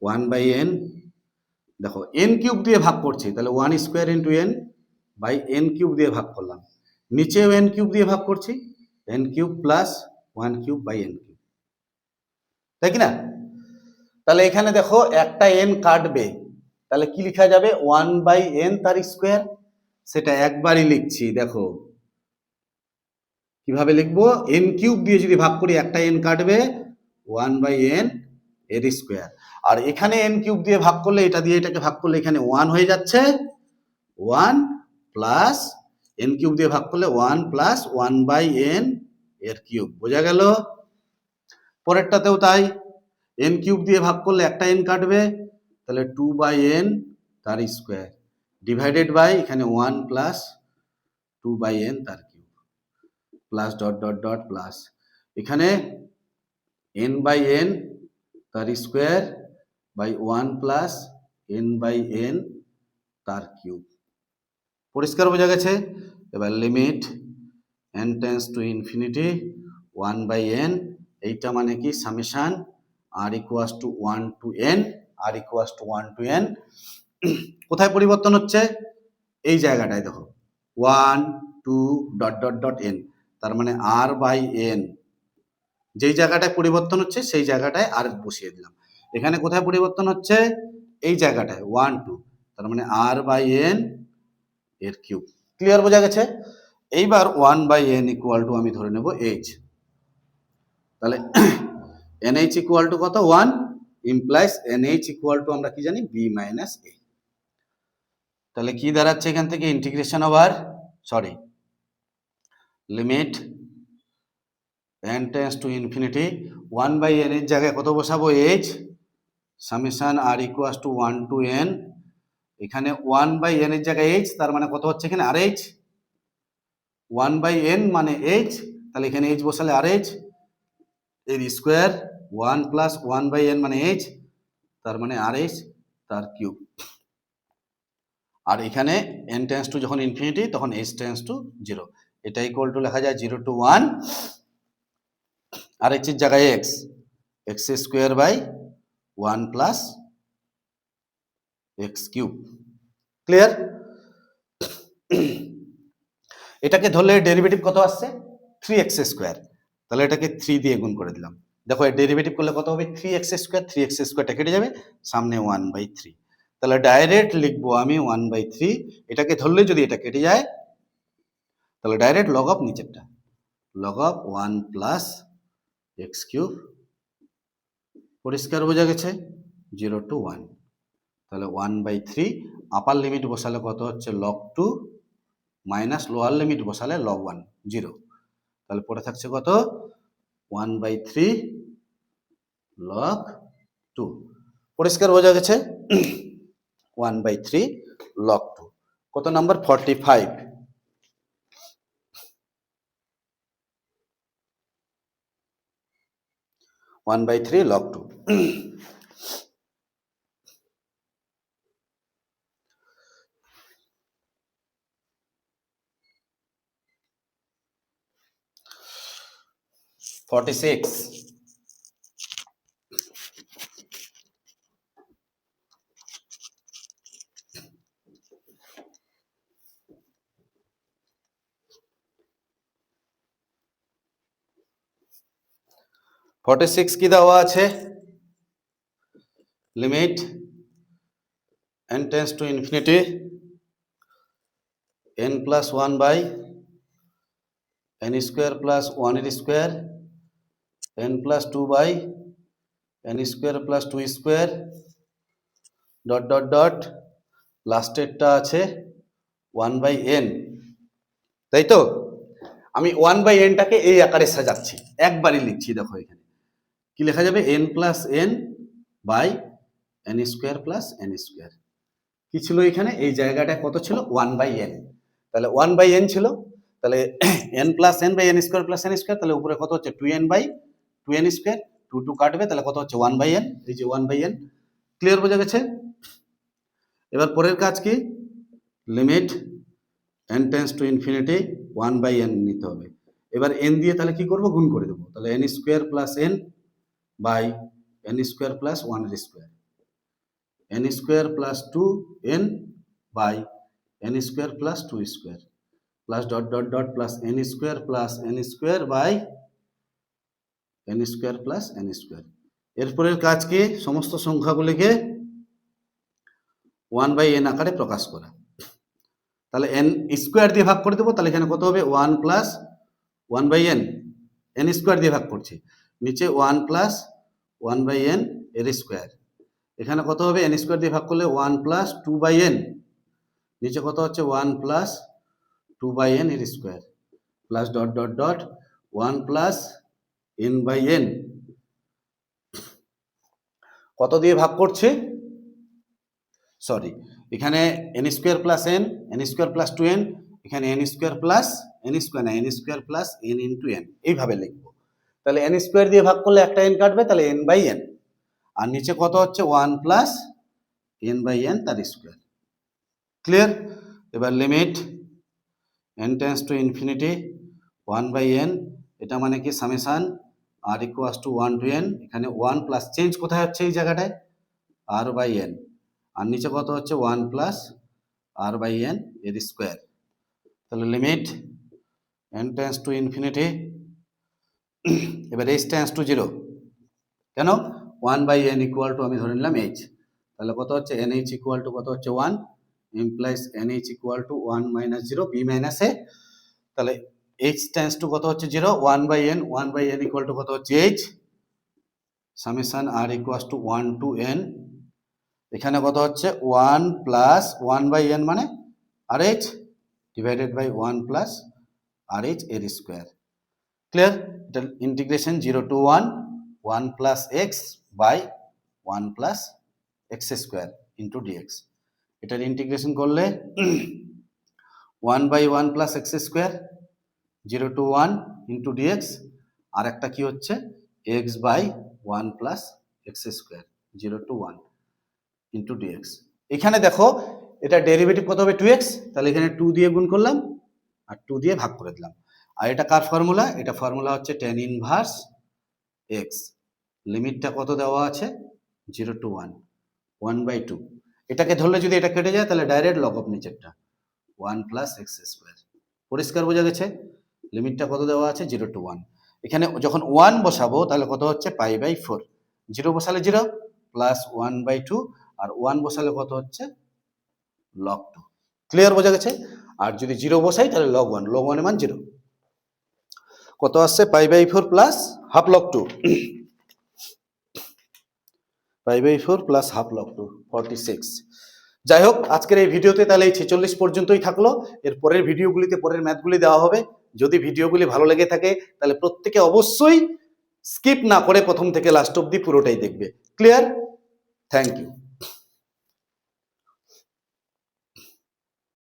Speaker 1: 1/n, দেখো n কিউব দিয়ে ভাগ করছি, তাহলে 1 square into n by n cube দিয়ে ভাগ করলাম, নিচেও n কিউব দিয়ে ভাগ করছি, n cube plus 1 cube by n cube, তাই কি না? তাহলে এখানে দেখো একটা n কাটবে, তাহলে কি লেখা যাবে, 1/n তার স্কোয়ার, সেটা একবারই লিখছি। দেখো কিভাবে লিখবো, n কিউব দিয়ে যদি ভাগ করি একটা n কাটবে, 1/n এর স্কোয়ার, আর এখানে n কিউব দিয়ে ভাগ করলে, এটা দিয়ে এটাকে ভাগ করলে এখানে 1 হয়ে যাচ্ছে, 1 প্লাস n কিউব দিয়ে ভাগ করলে 1 প্লাস 1/n এর কিউব। বোঝা গেল? পরেরটাতেও তাই, n কিউব দিয়ে ভাগ করলে একটা n কাটবে, তাহলে 2/n তার স্কোয়ার ডিভাইডেড বাই এখানে 1 প্লাস 2/n তার cube plus dot dot dot plus এখানে n/n তার স্কোয়ার বাই 1 প্লাস n/n তার কিউব। পরিষ্কার বোঝা গেছে? এবার limit n tends to infinity 1/n, এইটা মানে কি, summation r equals to 1 to n, r equals to 1 to n। কোথায় পরিবর্তন হচ্ছে, এই জায়গাটায় দেখো 1 2 ডট ডট ডট n, তার মানে r বাই n, যেই জায়গাটায় পরিবর্তন হচ্ছে সেই জায়গাটায় আর বসিয়ে দিলাম। এখানে কোথায় পরিবর্তন হচ্ছে, এই জায়গাটায় 1 2, তার মানে r বাই n এর কিউব। ক্লিয়ার বোঝা গেছে? এইবার 1/n ইকুয়াল টু আমি ধরে নেব h, তাহলে nh ইকুয়াল টু কত, 1, ইমপ্লাইজ nh ইকুয়াল টু আমরা কি জানি, b মাইনাস a। তাহলে কি দাঁড়াচ্ছে এখান থেকে, integration over limit n tends to infinity 1/n এর জায়গায় কত বসাবো, h, summation r equals to 1 to n, এখানে 1/n এর জায়গায় h, তার মানে কত হচ্ছে এখানে rh, 1/n মানে h, তাহলে এখানে h বসালে rh এর স্কোয়ার, 1 প্লাস 1/n মানে h, তার মানে rh তার কিউব। আর এখানে n টেন্ডস টু যখন ইনফিনিটি তখন h টেন্ডস টু 0, এটা ইকুয়াল টু লেখা যায় 0 টু 1, আর h এর জায়গায় x square by 1 plus x cube. Clear? এটাকে ধরলে ডেরিভেটিভ কত আসছে, 3x স্কোয়ার, তাহলে এটাকে 3 দিয়ে গুণ করে দিলাম। দেখো এর ডেরিভেটিভ করলে কত হবে, 3x স্কোয়ার, 3x স্কোয়ারটা কেটে যাবে, সামনে 1/3, তাহলে ডাইরেক্ট লিখবো আমি 1/3, এটাকে ধরলে যদি এটা কেটে যায় তাহলে ডাইরেক্ট লগ অফ নিচেরটা, log of 1 plus x cube. পরিষ্কার বোঝা গেছে? 0 to 1, তাহলে 1/3 আপার লিমিট বসালে কত হচ্ছে log 2 মাইনাস লোয়ার লিমিট বসালে log 1 0, তাহলে পড়ে থাকছে কত 1/3 log 2। পরিষ্কার বোঝা গেছে? 1/3 log 2 কত নাম্বার 45। 1/3 log 2। (46) 46 কি দেওয়া আছে? Limit n tends to infinity n plus 1 by n square plus 1 এর square n plus 2 by n square plus 2 square dot dot dot লাস্টেরটা আছে 1 বাই n, তাই তো? আমি 1 বাই nটাকে এই আকারে সাজাচ্ছি, একবারই লিখছি। দেখো এখানে কি লেখা যাবে? n plus n by n square plus n square. কি ছিল এখানে? এই জায়গাটা কত ছিল? 1 বাই n, তাহলে 1 বাই n ছিল, তাহলে n plus n by n square plus n square, তাহলে উপরে কত হচ্ছে 2n বাই 2n স্কোয়ার, 2 2 কাটবে, তাহলে কত হচ্ছে 1 বাই n, এই যে 1 বাই n। ক্লিয়ার বোঝা গেছে? এবার পরের কাজ কি? Limit n tends to infinity 1 by n নিতে হবে। এবার n দিয়ে তাহলে কি করব? গুণ করে দেবো, তাহলে n square plus n by n square plus 1 এর square, n square plus 2n by n square plus 2 square plus dot dot dot plus n square plus n square by n square plus n square. এরপরের কাজ কি? সমস্ত সংখ্যাগুলিকে 1 by n আকারে প্রকাশ করা। তাহলে n square দিয়ে ভাগ করে দেবো, তাহলে এখানে কত হবে? 1 plus 1 by n, n square দিয়ে ভাগ করছি, নিচে 1 প্লাস 1 বাই n এর স্কোয়ার, এখানে কত হবে? n স্কোয়ার দিয়ে ভাগ করলে 1 প্লাস 2 বাই n, নিচে কত হচ্ছে? 1 প্লাস 2 বাই n এর square plus dot dot dot 1 plus n by n। কত দিয়ে ভাগ করছে? সরি, এখানে n square plus n square plus 2n, এখানে n square plus n square না, n square plus n into n, এইভাবে লিখবো। তাহলে n স্কোয়ার দিয়ে ভাগ করলে একটা n কাটবে, তাহলে n বাই n, আর নিচে কত হচ্ছে? 1 প্লাস n বাই n তার স্কোয়ার। ক্লিয়ার? এবার limit n tends to infinity 1 by n, এটা মানে কি? Summation r equals to 1 to n, এখানে 1 প্লাস চেঞ্জ কোথায় হচ্ছে? এই জায়গাটায় r বাই n, আর নিচে কত হচ্ছে? 1 প্লাস r বাই n এর স্কোয়ার। তাহলে limit n tends to infinity, এবার h টেন্ডস টু 0, কেন? 1 বাই n ইকুয়াল টু আমি ধরে নিলাম h, তাহলে কত হচ্ছে? nh ইকুয়াল টু কত হচ্ছে? 1, implies nh equal to 1 minus 0 b minus a, তাহলে h টেন্ডস টু কত হচ্ছে? 0, 1 বাই n ইকুয়াল টু কত হচ্ছে? h, summation r equals to 1 to n, এখানে কত হচ্ছে? 1 প্লাস 1 বাই n মানে rh divided by 1 plus rh এর স্কোয়ার। ক্লিয়ার? এটা integration 0 to 1 1 plus x by 1 plus x square into dx। এটার integration করলে 1 by 1 plus x square 0 to 1 into dx, আর একটা কি হচ্ছে? x by 1 plus x square 0 to 1 into dx। এখানে দেখো এটা ডেরিভেটিভ কত হবে? 2x, তাহলে এখানে 2 দিয়ে গুণ করলাম আর 2 দিয়ে ভাগ করে দিলাম। আর এটা কার ফর্মুলা? এটা ফর্মুলা হচ্ছে tan ইনভার্স x। লিমিটটা কত দেওয়া আছে? 0 টু 1, 1/2। এটাকে ধরলে যদি এটা কেটে যায়, তাহলে ডাইরেক্ট লগ অফ নিচেরটা 1 প্লাস x স্কোয়ার। পরিষ্কার বোঝা গেছে? লিমিটটা কত দেওয়া আছে? 0 টু 1। এখানে যখন 1 বসাবো তাহলে কত হচ্ছে? পাই বাই 4, 0 বসালে 0 প্লাস 1/2, আর 1 বসালে কত হচ্ছে? লগ 2। ক্লিয়ার বোঝা গেছে? আর যদি 0 বসাই তাহলে লগ 1, লগ 1 এর মান 0। কত আসছে pi by 4 plus half log 2, pi by 4 plus half log 2 46। যাই হোক, আজকের এই ভিডিওতে তাহলে এই 46 পর্যন্তই থাকলো। এর পরের ভিডিওগুলিতে পরের ম্যাথগুলি দেওয়া হবে। যদি ভিডিওগুলি ভালো লেগে থাকে তাহলে প্রত্যেকে অবশ্যই স্কিপ না করে প্রথম থেকে লাস্ট অবধি পুরোটাই দেখবে। ক্লিয়ার? Thank you.